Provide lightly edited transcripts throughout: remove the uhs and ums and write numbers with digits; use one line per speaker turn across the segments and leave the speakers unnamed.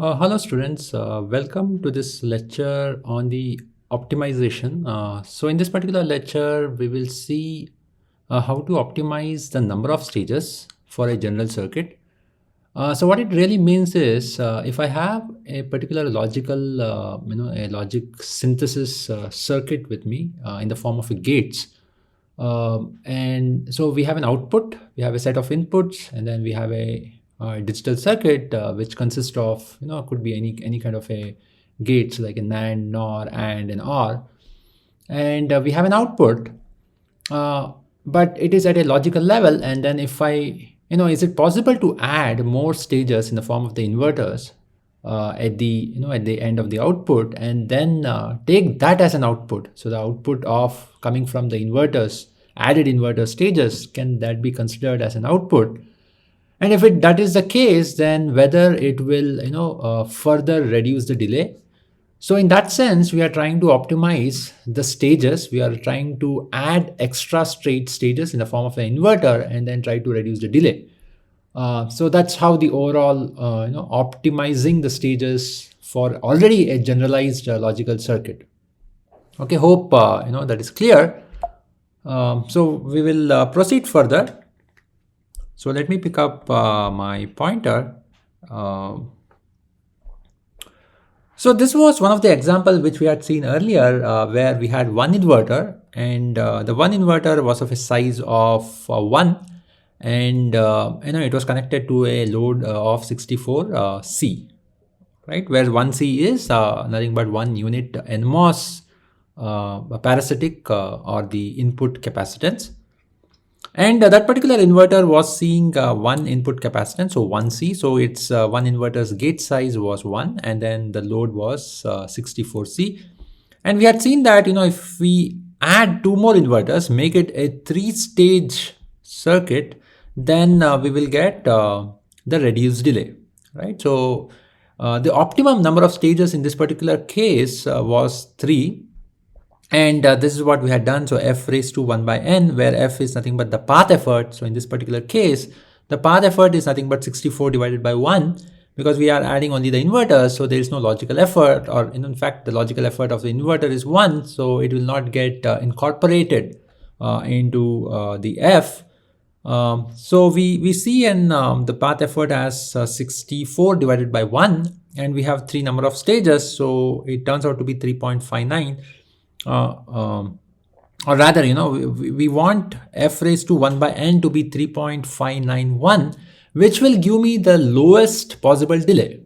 Hello students, welcome to this lecture on the optimization. So in this particular lecture, we will see how to optimize the number of stages for a general circuit. So what it really means is if I have a particular logical, a logic synthesis circuit with me in the form of a gates, and so we have an output, we have a set of inputs, and then we have a digital circuit which consists of, could be any kind of a gates like a NAND, NOR, and an OR. And we have an output, but it is at a logical level. And then if I, is it possible to add more stages in the form of the inverters at the end of the output, and then take that as an output? So the output of coming from the inverters, added inverter stages, can that be considered as an output? And if that is the case, then whether it will further reduce the delay. So in that sense, we are trying to optimize the stages. We are trying to add extra straight stages in the form of an inverter and then try to reduce the delay. So that's how the overall optimizing the stages for already a generalized logical circuit. Okay, hope that is clear. So we will proceed further. So let me pick up my pointer. So this was one of the examples which we had seen earlier where we had one inverter, and the one inverter was of a size of 1, and it was connected to a load of 64 C, right, where 1 C is nothing but 1 unit NMOS parasitic or the input capacitance. And that particular inverter was seeing one input capacitance, so 1C. So its one inverter's gate size was 1, and then the load was 64C. And we had seen that, if we add 2 more inverters, make it a 3-stage circuit, then we will get the reduced delay, right? So the optimum number of stages in this particular case was 3. And this is what we had done. So f raised to 1 by n, where f is nothing but the path effort. So in this particular case, the path effort is nothing but 64 divided by 1, because we are adding only the inverters. So there is no logical effort, or in fact, the logical effort of the inverter is 1. So it will not get incorporated into the f. So we see in the path effort as 64 divided by 1, and we have 3 number of stages. So it turns out to be 3.59. Or rather, we want f raised to 1 by n to be 3.591, which will give me the lowest possible delay.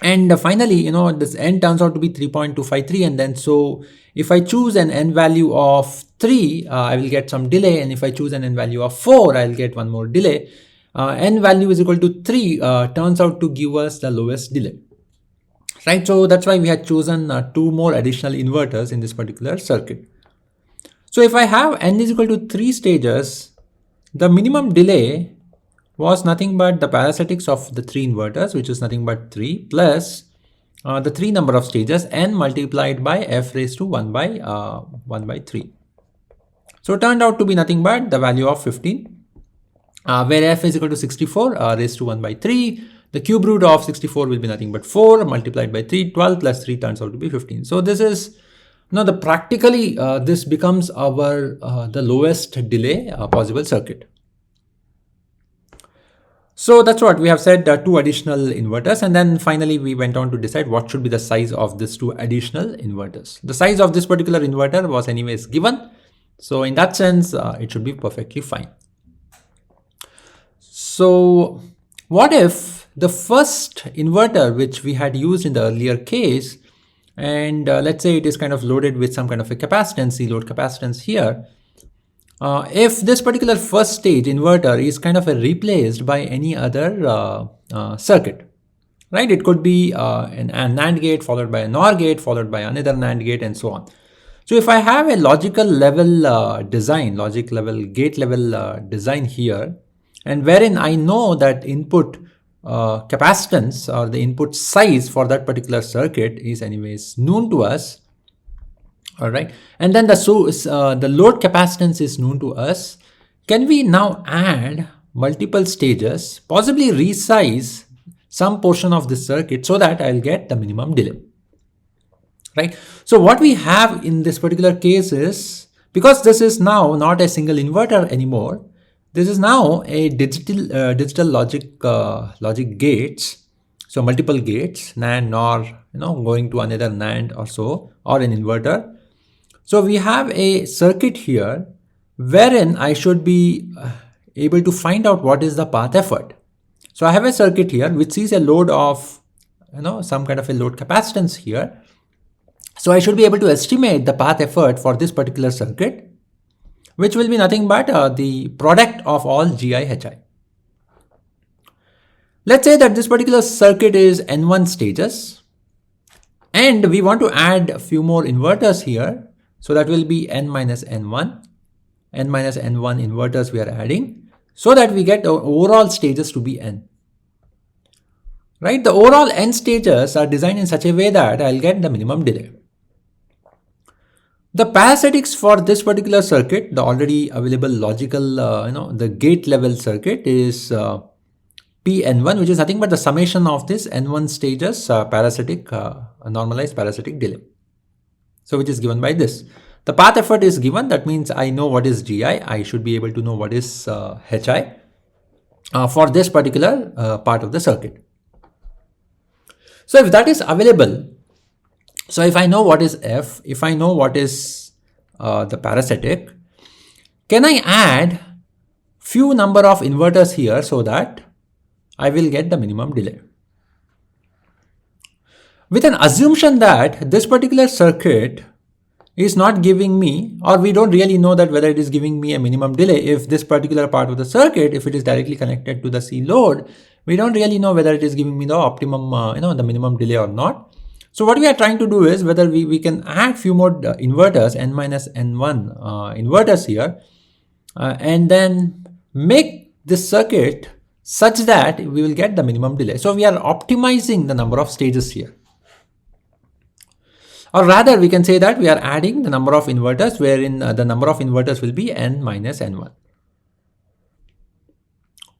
And finally, this n turns out to be 3.253, and then so if I choose an n value of 3, I will get some delay, and if I choose an n value of 4, I'll get one more delay. N value is equal to 3 turns out to give us the lowest delay. Right, so that's why we had chosen 2 more additional inverters in this particular circuit. So if I have n is equal to 3 stages, the minimum delay was nothing but the parasitics of the 3 inverters, which is nothing but 3 plus the 3 number of stages, n multiplied by f raised to 1 by 3. So it turned out to be nothing but the value of 15, where f is equal to 64 raised to 1 by 3. The cube root of 64 will be nothing but 4 multiplied by 3. 12 plus 3 turns out to be 15. So this is practically this becomes our the lowest delay possible circuit. So that's what we have said, 2 additional inverters, and then finally we went on to decide what should be the size of these 2 additional inverters. The size of this particular inverter was anyways given, so in that sense it should be perfectly fine. So what if the first inverter which we had used in the earlier case, and let's say it is kind of loaded with some kind of a capacitance, C load capacitance here, if this particular first stage inverter is kind of replaced by any other circuit, right? It could be an NAND gate followed by a NOR gate followed by another NAND gate and so on. So if I have a logical level design, logic level, gate level design here, and wherein I know that input capacitance or the input size for that particular circuit is anyways known to us, all right, and then the load capacitance is known to us, can we now add multiple stages, possibly resize some portion of this circuit so that I'll get the minimum delay. Right? So what we have in this particular case is, because this is now not a single inverter anymore, this is now a digital logic gates. So multiple gates, NAND, NOR, going to another NAND or so, or an inverter. So we have a circuit here wherein I should be able to find out what is the path effort. So I have a circuit here which sees a load of, some kind of a load capacitance here. So I should be able to estimate the path effort for this particular circuit, which will be nothing but the product of all Gi, Hi. Let's say that this particular circuit is N1 stages, and we want to add a few more inverters here. So that will be N minus N1 inverters we are adding, so that we get the overall stages to be N. Right? The overall N stages are designed in such a way that I'll get the minimum delay. The parasitics for this particular circuit, the already available logical, the gate level circuit is Pn1, which is nothing but the summation of this N1 stages normalized parasitic delay. So which is given by this. The path effort is given. That means I know what is Gi. I should be able to know what is Hi for this particular part of the circuit. So if that is available, so if I know what is F, if I know what is the parasitic, can I add few number of inverters here so that I will get the minimum delay? With an assumption that this particular circuit is not giving me, or we don't really know that whether it is giving me a minimum delay. If this particular part of the circuit, if it is directly connected to the C load, we don't really know whether it is giving me the optimum, the minimum delay or not. So what we are trying to do is whether we can add few more inverters, N minus N1 inverters here, and then make this circuit such that we will get the minimum delay. So we are optimizing the number of stages here. Or rather, we can say that we are adding the number of inverters wherein the number of inverters will be N minus N1.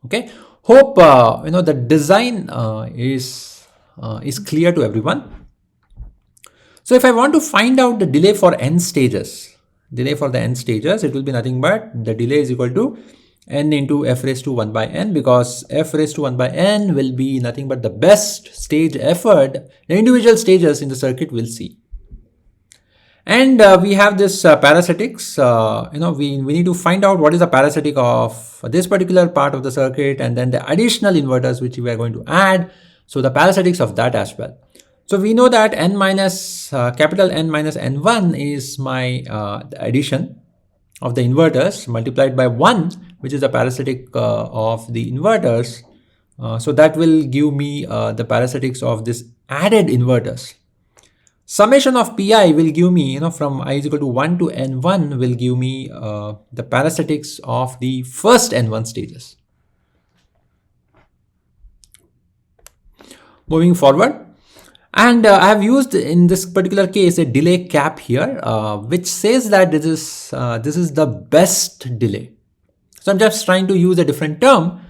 Okay. Hope the design is clear to everyone. So if I want to find out the delay for N stages, it will be nothing but the delay is equal to N into F raised to 1 by N, because F raised to 1 by N will be nothing but the best stage effort the individual stages in the circuit will see. And we have this parasitics, we need to find out what is the parasitic of this particular part of the circuit, and then the additional inverters which we are going to add. So the parasitics of that as well. So we know that N minus capital N minus N1 is my addition of the inverters multiplied by 1, which is the parasitic of the inverters. So that will give me the parasitics of this added inverters. Summation of Pi will give me, from I is equal to 1 to N1 will give me the parasitics of the first N1 stages. Moving forward. And I have used in this particular case a delay cap here, which says that this is the best delay. So I'm just trying to use a different term.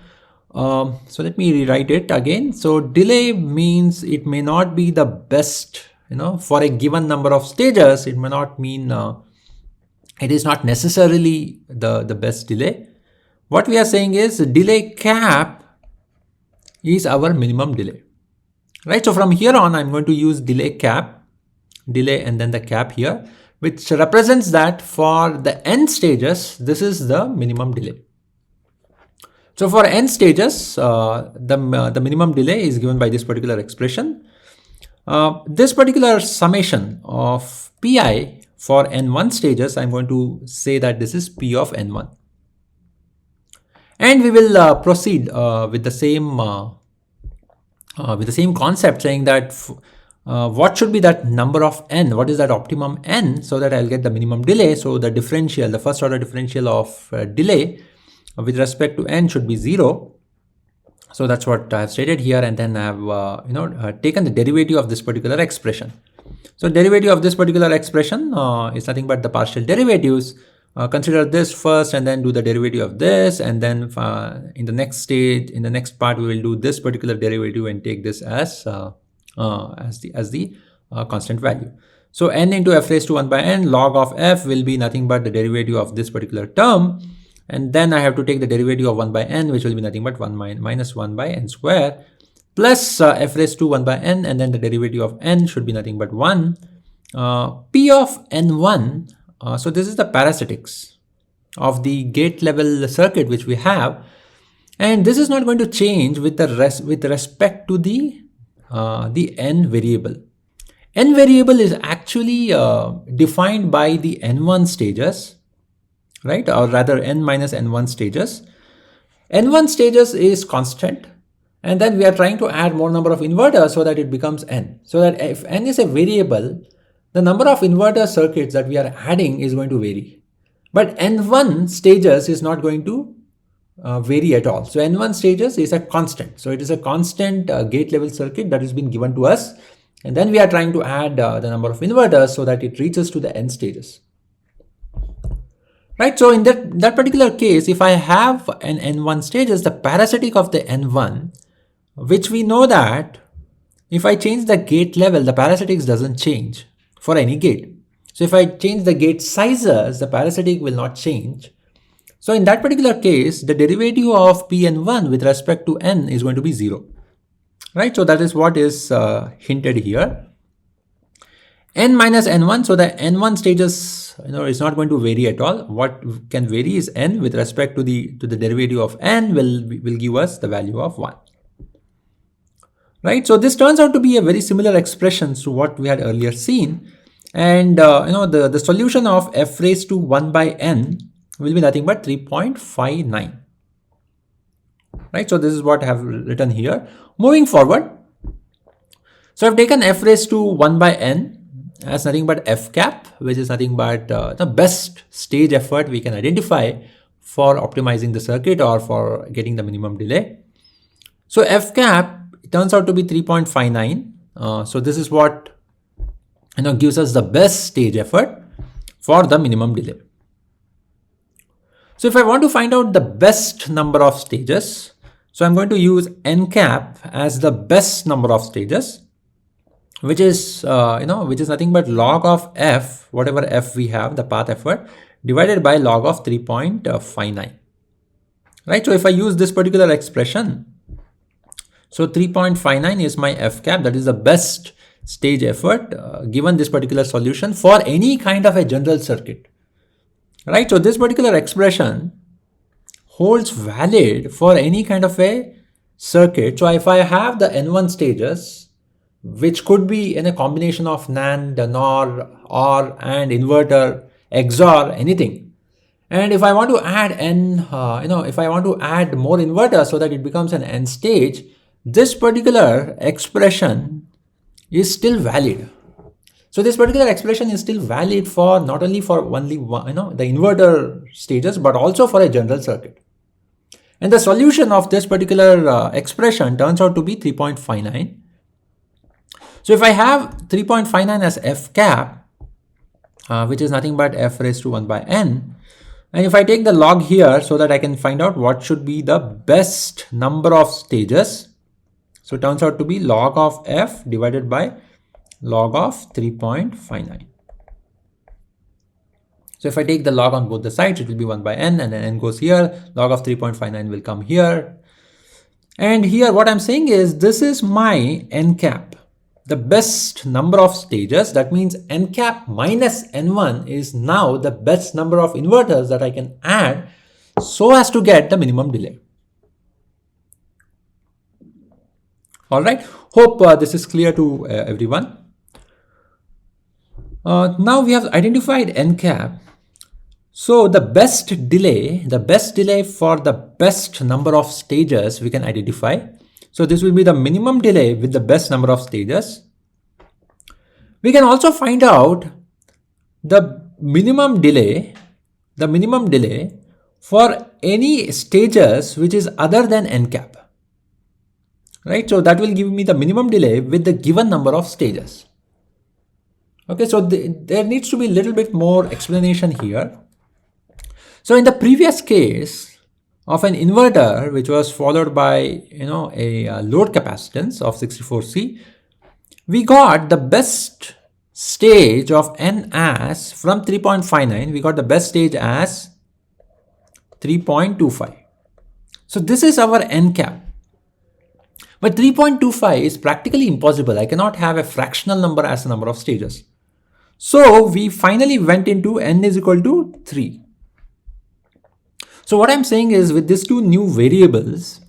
So let me rewrite it again. So delay means it may not be the best, for a given number of stages. It may not mean it is not necessarily the best delay. What we are saying is delay cap is our minimum delay. Right, so from here on, I'm going to use delay and then the cap here, which represents that for the N stages, this is the minimum delay. So for N stages, the minimum delay is given by this particular expression. This particular summation of Pi for N1 stages, I'm going to say that this is P of N1. And we will proceed with the same concept, saying that what should be that number of N, what is that optimum N, so that I'll get the minimum delay. So the differential, the first order differential of delay with respect to N should be 0. So that's what I have stated here, and then I have taken the derivative of this particular expression. So derivative of this particular expression is nothing but the partial derivatives consider this first and then do the derivative of this, and then in the next stage, in the next part, we will do this particular derivative and take this as the constant value. So n into f raised to 1 by n log of f will be nothing but the derivative of this particular term, and then I have to take the derivative of 1 by n, which will be nothing but 1 minus 1 by n square, plus f raised to 1 by n, and then the derivative of n should be nothing but 1. P of n1, so this is the parasitics of the gate level circuit which we have, and this is not going to change with respect to the n variable. N variable is actually defined by the n1 stages, right? Or rather n minus n1 stages. N1 stages is constant, and then we are trying to add more number of inverters so that it becomes n. So that if n is a variable, the number of inverter circuits that we are adding is going to vary. But n1 stages is not going to vary at all. So n1 stages is a constant. So it is a constant gate level circuit that has been given to us. And then we are trying to add the number of inverters so that it reaches to the n stages. Right, so in that particular case, if I have an n1 stages, the parasitic of the n1, which we know that if I change the gate level, the parasitics doesn't change for any gate. So if I change the gate sizes, the parasitic will not change. So in that particular case, the derivative of Pn1 with respect to n is going to be 0. Right, so that is what is hinted here. N minus n1, so the n1 stages, is not going to vary at all. What can vary is n with respect to the derivative of n will give us the value of 1. Right, so this turns out to be a very similar expression to what we had earlier seen, and the solution of f raised to 1 by n will be nothing but 3.59. Right, so this is what I have written here. Moving forward, so I've taken f raised to 1 by n as nothing but f cap, which is nothing but the best stage effort we can identify for optimizing the circuit or for getting the minimum delay. So f cap turns out to be 3.59. So this is what gives us the best stage effort for the minimum delay. So if I want to find out the best number of stages, so I'm going to use n cap as the best number of stages, which is nothing but log of f, whatever f we have, the path effort, divided by log of 3.59. Right, so if I use this particular expression, so 3.59 is my f cap, that is the best stage effort given this particular solution for any kind of a general circuit. Right, so this particular expression holds valid for any kind of a circuit. So if I have the n1 stages, which could be in a combination of NAND, NOR, OR, and inverter, XOR, anything. And if I want to add if I want to add more inverters so that it becomes an n stage, this particular expression is still valid. So this particular expression is still valid for not only for only one, the inverter stages, but also for a general circuit. And the solution of this particular expression turns out to be 3.59. So if I have 3.59 as f cap, which is nothing but f raised to 1 by n, and if I take the log here so that I can find out what should be the best number of stages, so it turns out to be log of f divided by log of 3.59. So if I take the log on both the sides, it will be 1 by n, and then n goes here, log of 3.59 will come here. And here what I'm saying is this is my n cap, the best number of stages. That means n cap minus n1 is now the best number of inverters that I can add so as to get the minimum delay. All right, hope this is clear to everyone. Now we have identified n cap. So the best delay for the best number of stages we can identify. So this will be the minimum delay with the best number of stages. We can also find out the minimum delay for any stages which is other than n cap. Right, so that will give me the minimum delay with the given number of stages. Okay, so there needs to be a little bit more explanation here. So in the previous case of an inverter, which was followed by a load capacitance of 64C, we got the best stage of N as from 3.59. We got the best stage as 3.25. So this is our N cap. But 3.25 is practically impossible. I cannot have a fractional number as the number of stages. So we finally went into N is equal to 3. So what I'm saying is, with these two new variables,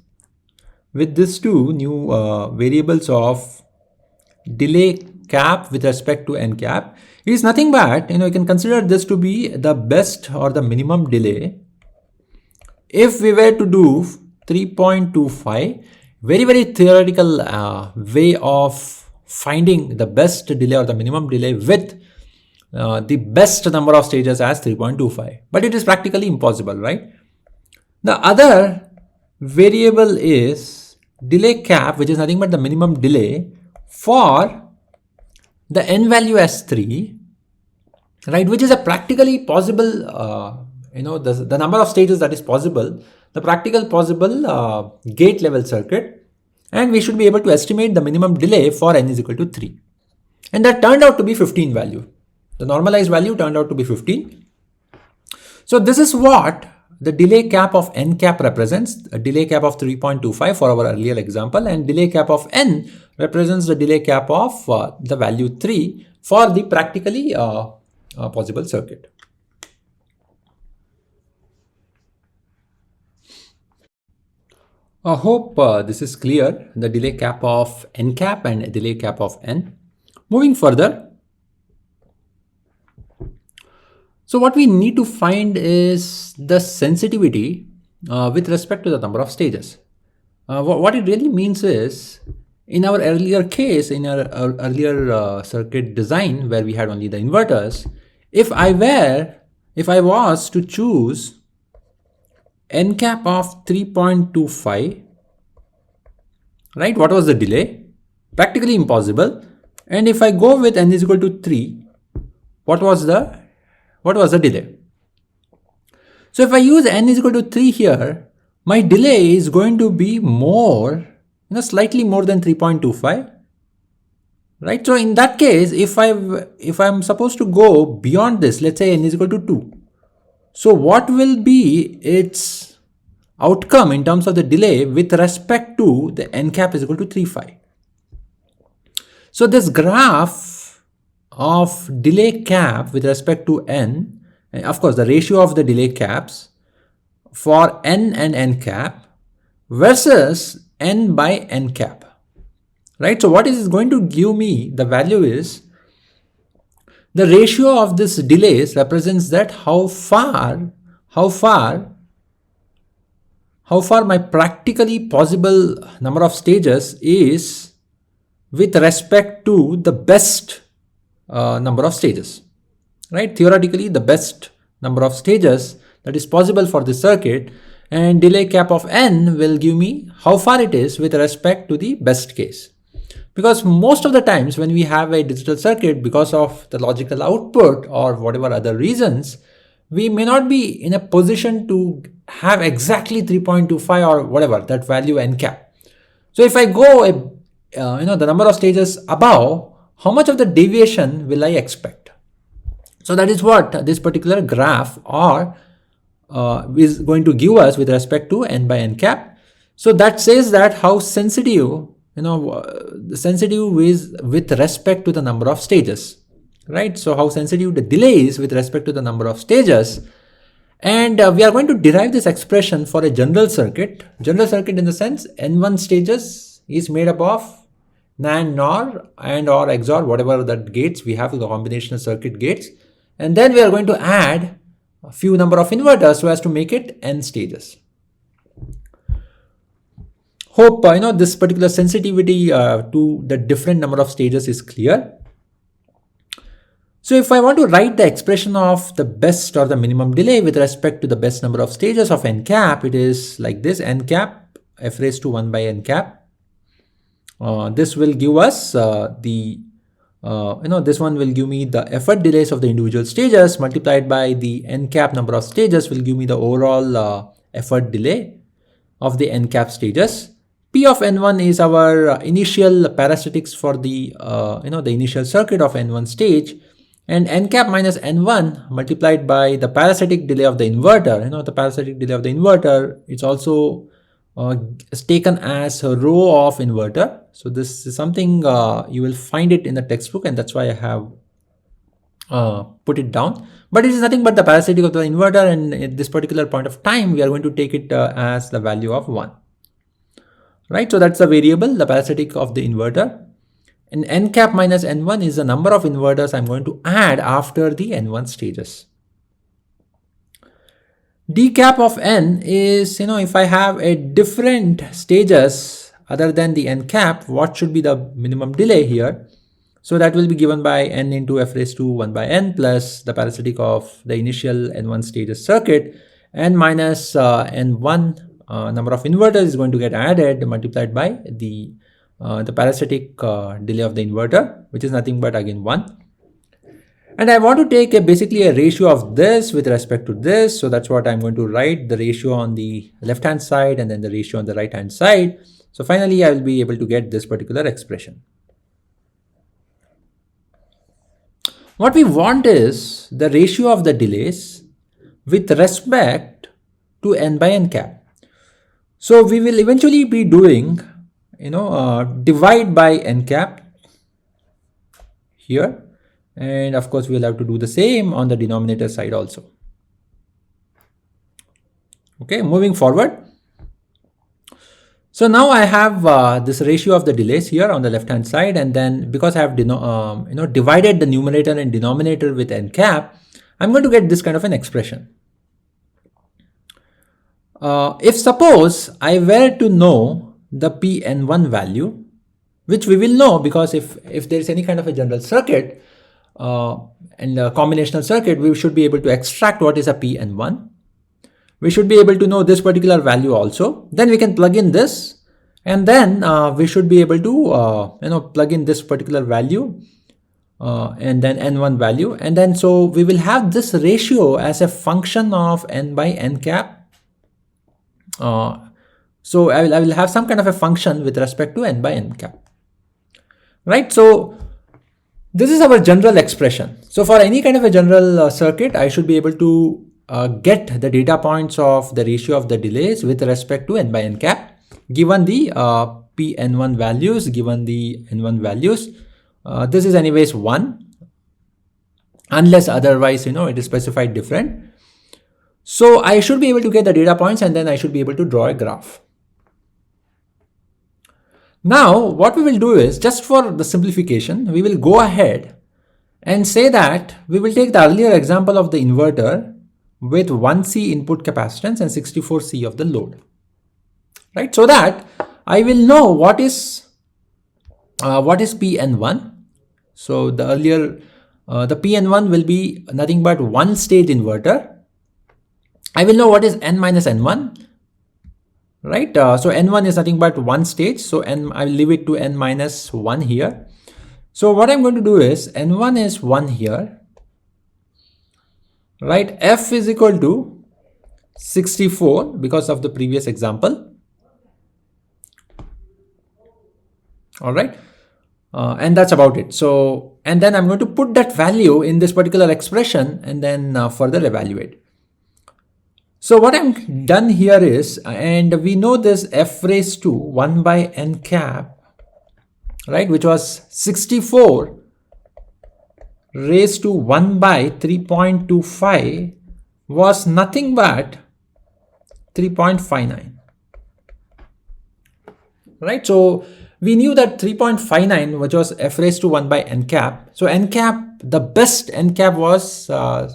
of delay cap with respect to N cap, it is nothing but, you can consider this to be the best or the minimum delay. If we were to do 3.25, very theoretical way of finding the best delay or the minimum delay with the best number of stages as 3.25, but it is practically impossible, right? The other variable is delay cap, which is nothing but the minimum delay for the N value as 3, right? Which is a practically possible, the number of stages that is possible, the practical possible gate level circuit, and we should be able to estimate the minimum delay for N is equal to 3. And that turned out to be 15 value. The normalized value turned out to be 15. So this is what the delay cap of N cap represents, a delay cap of 3.25 for our earlier example, and delay cap of N represents the delay cap of the value 3 for the practically possible circuit. I hope this is clear, the delay cap of N cap and delay cap of N. Moving further, so what we need to find is the sensitivity with respect to the number of stages. What it really means is, in our earlier case, in our earlier circuit design where we had only the inverters, if I was to choose N cap of 3.25, right? What was the delay? Practically impossible. And if I go with N is equal to 3, what was the delay? So if I use N is equal to 3 here, my delay is going to be more, slightly more than 3.25, right? So in that case, if I'm supposed to go beyond this, let's say N is equal to 2. So what will be its outcome in terms of the delay with respect to the N cap is equal to 3.5? So this graph of delay cap with respect to N, and of course the ratio of the delay caps for N and N cap versus N by N cap, right? So what is going to give me the value is the ratio of this delays represents that how far my practically possible number of stages is with respect to the best number of stages, right? Theoretically, the best number of stages that is possible for the circuit, and delay cap of N will give me how far it is with respect to the best case. Because most of the times when we have a digital circuit, because of the logical output or whatever other reasons, we may not be in a position to have exactly 3.25 or whatever that value N cap. So if I go the number of stages above, how much of the deviation will I expect? So that is what this particular graph is going to give us with respect to N by N cap. So that says that how sensitive, sensitive is with respect to the number of stages, right? So how sensitive the delay is with respect to the number of stages. And we are going to derive this expression for a general circuit. General circuit in the sense N1 stages is made up of NAND, NOR, and or XOR, whatever that gates we have, the combinational circuit gates. And then we are going to add a few number of inverters so as to make it N stages. Hope this particular sensitivity to the different number of stages is clear. So if I want to write the expression of the best or the minimum delay with respect to the best number of stages of N cap, it is like this: N cap f raised to 1 by N cap. This will give us the this one will give me the effort delays of the individual stages multiplied by the n cap number of stages will give me the overall effort delay of the n cap stages. P of n1 is our initial parasitics for the the initial circuit of n1 stage, and n cap minus n1 multiplied by the parasitic delay of the inverter. The parasitic delay of the inverter, it's also is taken as a row of inverter. So this is something you will find it in the textbook, and that's why I have put it down. But it is nothing but the parasitic of the inverter, and at this particular point of time we are going to take it as the value of 1. Right, so that's the variable, the parasitic of the inverter. And n cap minus n1 is the number of inverters I'm going to add after the n1 stages. D cap of n is, if I have a different stages other than the n cap, what should be the minimum delay here? So that will be given by n into f raised to 1 by n plus the parasitic of the initial n1 stages circuit, n minus n1 number of inverters is going to get added multiplied by the parasitic delay of the inverter, which is nothing but again 1. And I want to take basically a ratio of this with respect to this. So that's what I'm going to write, the ratio on the left hand side and then the ratio on the right hand side. So finally I will be able to get this particular expression. What we want is the ratio of the delays with respect to n by n cap. So we will eventually be doing, divide by n cap here. And of course, we will have to do the same on the denominator side also. Okay, moving forward. So now I have this ratio of the delays here on the left hand side, and then because I have divided the numerator and denominator with n cap, I'm going to get this kind of an expression. If suppose I were to know the Pn1 value, which we will know because if there is any kind of a general circuit and a combinational circuit, we should be able to extract what is a Pn1. We should be able to know this particular value also. Then we can plug in this, and then we should be able to plug in this particular value and then n1 value, and then so we will have this ratio as a function of n by n cap. So I will have some kind of a function with respect to n by n cap. Right, so this is our general expression. So for any kind of a general circuit, I should be able to get the data points of the ratio of the delays with respect to n by n cap, given the Pn1 values, given the n1 values. This is anyways 1, unless otherwise, it is specified different. So I should be able to get the data points, and then I should be able to draw a graph. Now, what we will do is, just for the simplification, we will go ahead and say that we will take the earlier example of the inverter with 1C input capacitance and 64C of the load. Right, so that I will know what is Pn1. So the earlier, the Pn1 will be nothing but one stage inverter. I will know what is n minus n1, right? So n1 is nothing but one stage. So I will leave it to n minus 1 here. So what I'm going to do is n1 is 1 here, right? F is equal to 64 because of the previous example. All right. And that's about it. So, and then I'm going to put that value in this particular expression and then further evaluate. So what I'm done here is, and we know this f raised to 1 by n cap, right, which was 64 raised to 1 by 3.25 was nothing but 3.59, right? So we knew that 3.59, which was f raised to 1 by n cap. So n cap, the best n cap was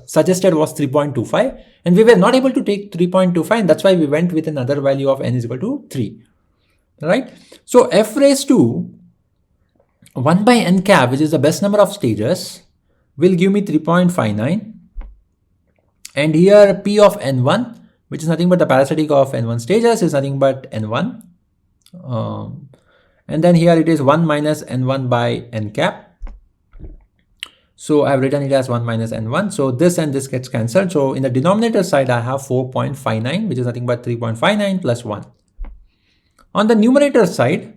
suggested was 3.25. And we were not able to take 3.25, and that's why we went with another value of n is equal to 3, right? So f raised to 1 by n cap, which is the best number of stages, will give me 3.59. And here P of n1, which is nothing but the parasitic of n1 stages, is nothing but n1. And then here it is 1 minus n1 by n cap. So I've written it as 1 minus n1. So this and this gets cancelled. So in the denominator side, I have 4.59, which is nothing but 3.59 plus 1. On the numerator side,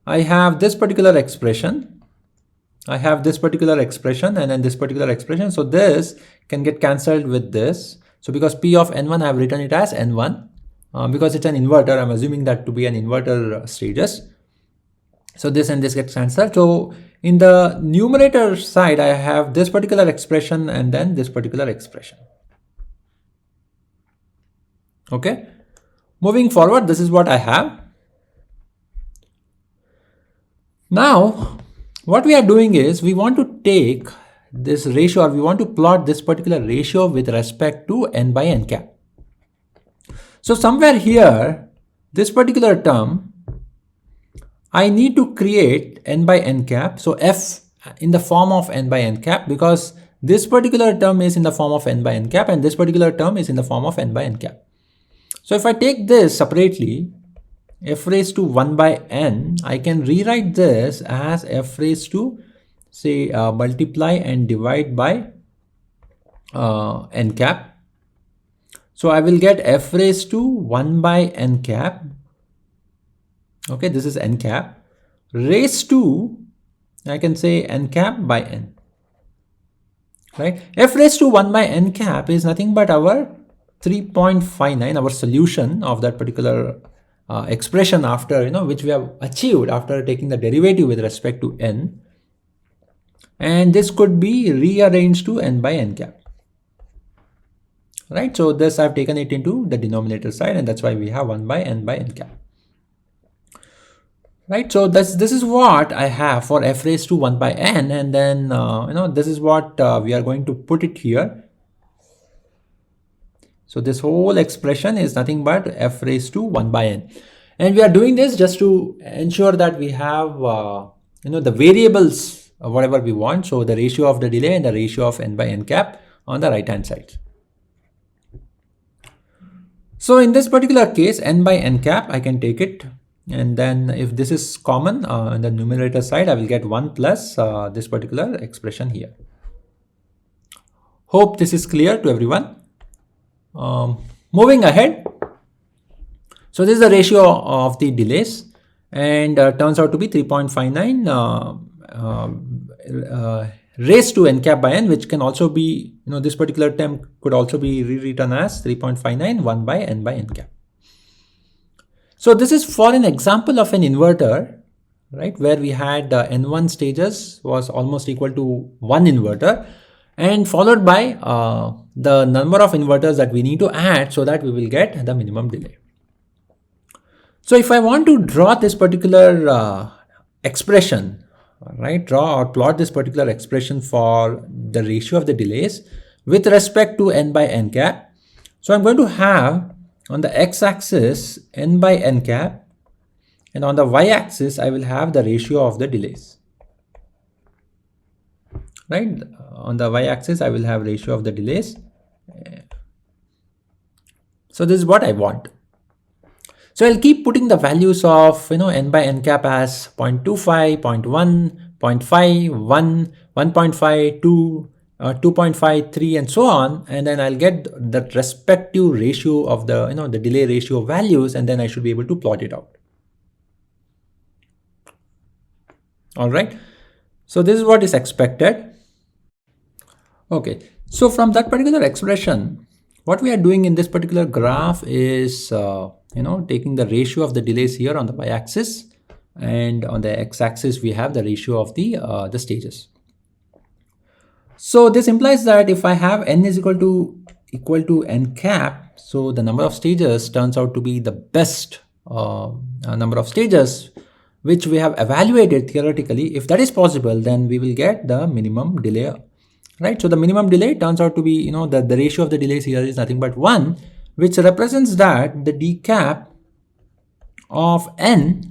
I have this particular expression. I have this particular expression and then this particular expression. So this can get cancelled with this. So because P of n1, I have written it as n1. Because it's an inverter, I'm assuming that to be an inverter stages. So this and this gets cancelled. So in the numerator side, I have this particular expression and then this particular expression. Okay. Moving forward, this is what I have. Now, what we are doing is we want to take this ratio, or we want to plot this particular ratio with respect to n by n cap. So somewhere here, this particular term, I need to create n by n cap. So f in the form of n by n cap, because this particular term is in the form of n by n cap and this particular term is in the form of n by n cap. So if I take this separately, f raised to 1 by n, I can rewrite this as f raised to, say, multiply and divide by n cap. So I will get f raised to 1 by n cap. Okay, this is n cap raised to, I can say, n cap by n. Right? F raised to 1 by n cap is nothing but our 3.59, our solution of that particular expression after, which we have achieved after taking the derivative with respect to n. And this could be rearranged to n by n cap. Right? So this I've taken it into the denominator side, and that's why we have 1 by n cap. Right? So this is what I have for f raised to 1 by n, and then this is what we are going to put it here. So this whole expression is nothing but f raised to 1 by n. And we are doing this just to ensure that we have, the variables, whatever we want. So the ratio of the delay and the ratio of n by n cap on the right hand side. So in this particular case, n by n cap, I can take it. And then if this is common on the numerator side, I will get 1 plus this particular expression here. Hope this is clear to everyone. Moving ahead, so this is the ratio of the delays, and turns out to be 3.59 raised to n cap by n, which can also be, this particular term could also be rewritten as 3.59 1 by n cap. So this is for an example of an inverter, right, where we had n1 stages was almost equal to 1 inverter, and followed by the number of inverters that we need to add so that we will get the minimum delay. So if I want to draw this particular expression, right, draw or plot this particular expression for the ratio of the delays with respect to n by n cap, so I'm going to have on the x-axis n by n cap, and on the y-axis I will have the ratio of the delays. Right, on the y-axis I will have ratio of the delays. So this is what I want. So I'll keep putting the values of n by n cap as 0.25, 0.1, 0.5, 1, 1.5, 2, 2.53 and so on, and then I'll get the respective ratio of the the delay ratio values, and then I should be able to plot it out. All right, so this is what is expected. Okay, so from that particular expression, what we are doing in this particular graph is taking the ratio of the delays here on the y-axis, and on the x-axis we have the ratio of the stages. So this implies that if I have n is equal to n cap, so the number of stages turns out to be the best number of stages which we have evaluated theoretically. If that is possible, then we will get the minimum delay, right? So the minimum delay turns out to be, the ratio of the delays here is nothing but 1, which represents that the d cap of n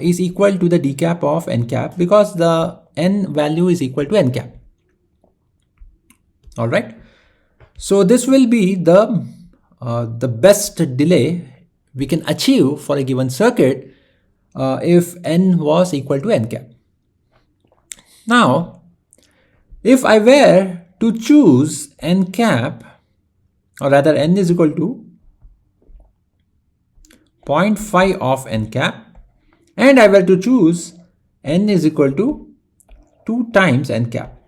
is equal to the d cap of n cap, because the n value is equal to n cap. All right. So this will be the best delay we can achieve for a given circuit if n was equal to n cap. Now, If I were to choose n cap, or rather n is equal to 0.5 of n cap, and I were to choose n is equal to 2 times n cap.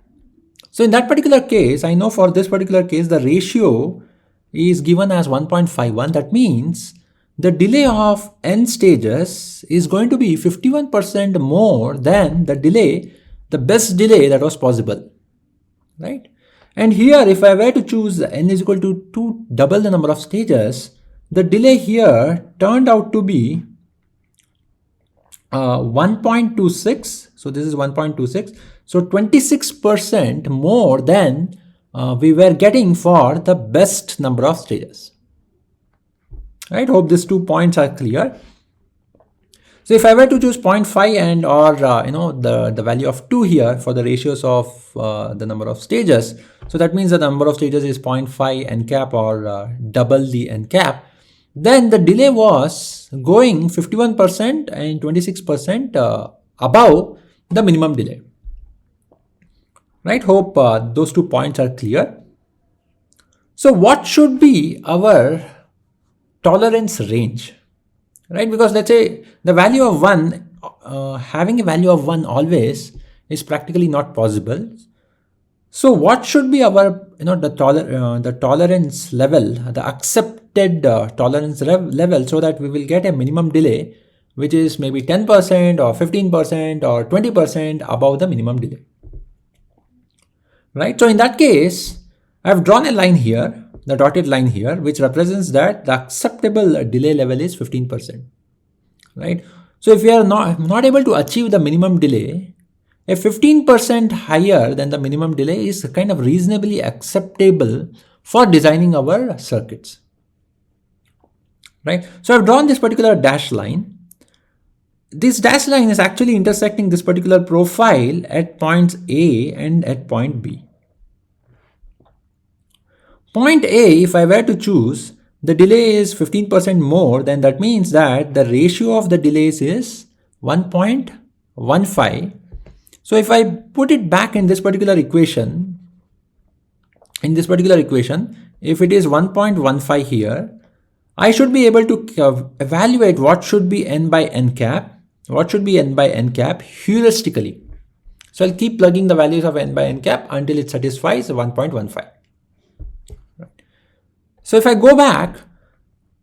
So in that particular case, I know for this particular case, the ratio is given as 1.51. That means the delay of n stages is going to be 51% more than the delay, the best delay that was possible, right? And here, if I were to choose n is equal to 2, double the number of stages, the delay here turned out to be 1.26. So this is 1.26. So 26% more than we were getting for the best number of stages. Right? Hope these 2 points are clear. So if I were to choose 0.5 and or the value of 2 here for the ratios of the number of stages, so that means the number of stages is 0.5 n cap or double the n cap, then the delay was going 51% and 26% above the minimum delay. Right? Hope those 2 points are clear. So what should be our tolerance range? Right? Because let's say the value of 1, having a value of 1 always is practically not possible. So what should be our, the tolerance level, the accepted tolerance level, so that we will get a minimum delay which is maybe 10% or 15% or 20% above the minimum delay. Right? So in that case, I've drawn a line here, the dotted line here, which represents that the acceptable delay level is 15%. Right? So if we are not able to achieve the minimum delay, a 15% higher than the minimum delay is kind of reasonably acceptable for designing our circuits. Right? So I've drawn this particular dashed line. This dashed line is actually intersecting this particular profile at points A and at point B. Point A, if I were to choose, the delay is 15% more, then that means that the ratio of the delays is 1.15. So if I put it back in this particular equation, if it is 1.15 here, I should be able to evaluate what should be n by n cap, heuristically. So I'll keep plugging the values of n by n cap until it satisfies 1.15. So if I go back,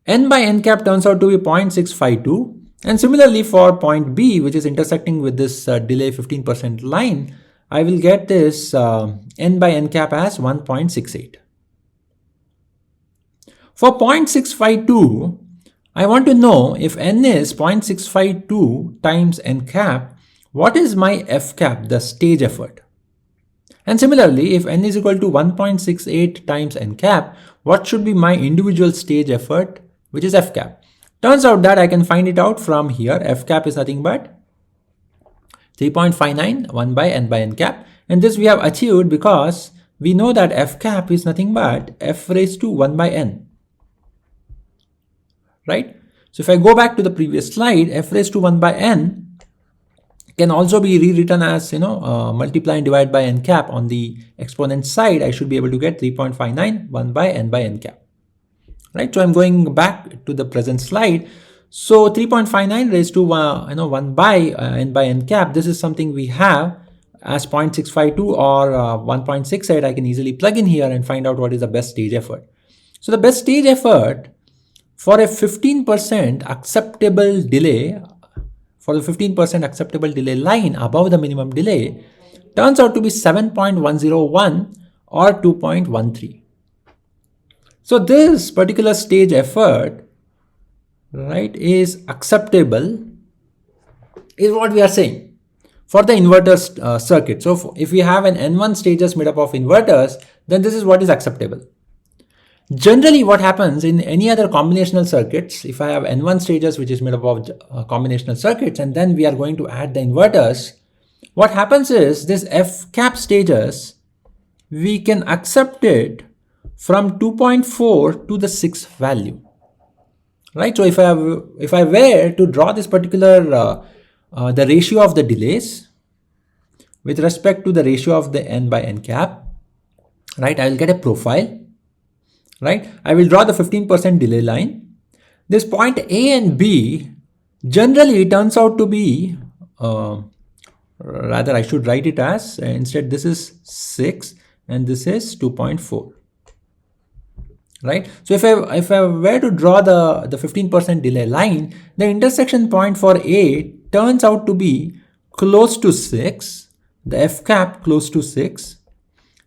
n by n cap turns out to be 0.652. And similarly for point B, which is intersecting with this delay 15% line, I will get this n by n cap as 1.68. For 0.652, I want to know if n is 0.652 times n cap, what is my f cap, the stage effort? And similarly, if n is equal to 1.68 times n cap, what should be my individual stage effort, which is f cap? Turns out that I can find it out from here. F cap is nothing but 3.59 1 by n cap. And this we have achieved because we know that f cap is nothing but f raised to 1 by n. Right? So if I go back to the previous slide, f raised to 1 by n can also be rewritten as, multiply and divide by n cap. On the exponent side, I should be able to get 3.59 1 by n cap. Right? So I'm going back to the present slide. So 3.59 raised to 1 by n cap. This is something we have as 0.652 or 1.68. I can easily plug in here and find out what is the best stage effort. So the best stage effort for a 15% acceptable delay, line above the minimum delay, turns out to be 7.101 or 2.13. So this particular stage effort, right, is acceptable, is what we are saying for the inverter circuit. So if we have an N1 stages made up of inverters, then this is what is acceptable. Generally, what happens in any other combinational circuits, if I have N1 stages which is made up of combinational circuits, and then we are going to add the inverters, what happens is this F cap stages, we can accept it from 2.4 to the 6th value. Right? So if I were to draw this particular the ratio of the delays, with respect to the ratio of the n by n cap, right? I will get a profile, right? I will draw the 15% delay line. This point A and B generally turns out to be, rather I should write it as, instead this is 6 and this is 2.4. Right? So if I were to draw the 15% delay line, the intersection point for A turns out to be close to 6, the F cap close to 6,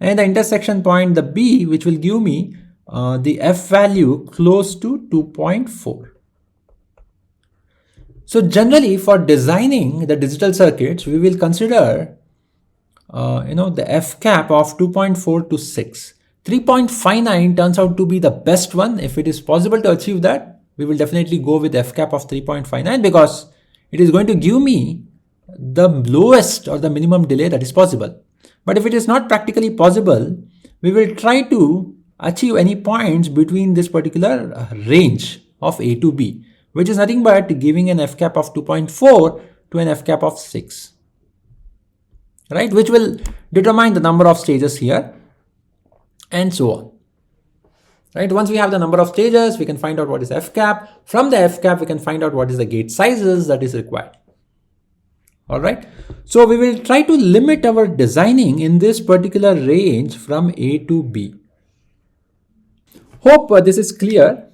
and the intersection point, the B, which will give me the F value close to 2.4. So generally for designing the digital circuits, we will consider the F cap of 2.4 to 6. 3.59 turns out to be the best one. If it is possible to achieve that, we will definitely go with F cap of 3.59 because it is going to give me the lowest or the minimum delay that is possible. But if it is not practically possible, we will try to achieve any points between this particular range of A to B, which is nothing but giving an F cap of 2.4 to an F cap of 6, right? Which will determine the number of stages here and so on, right? Once we have the number of stages, we can find out what is F cap. From the F cap, we can find out what is the gate sizes that is required. All right. So we will try to limit our designing in this particular range from A to B. Hope this is clear.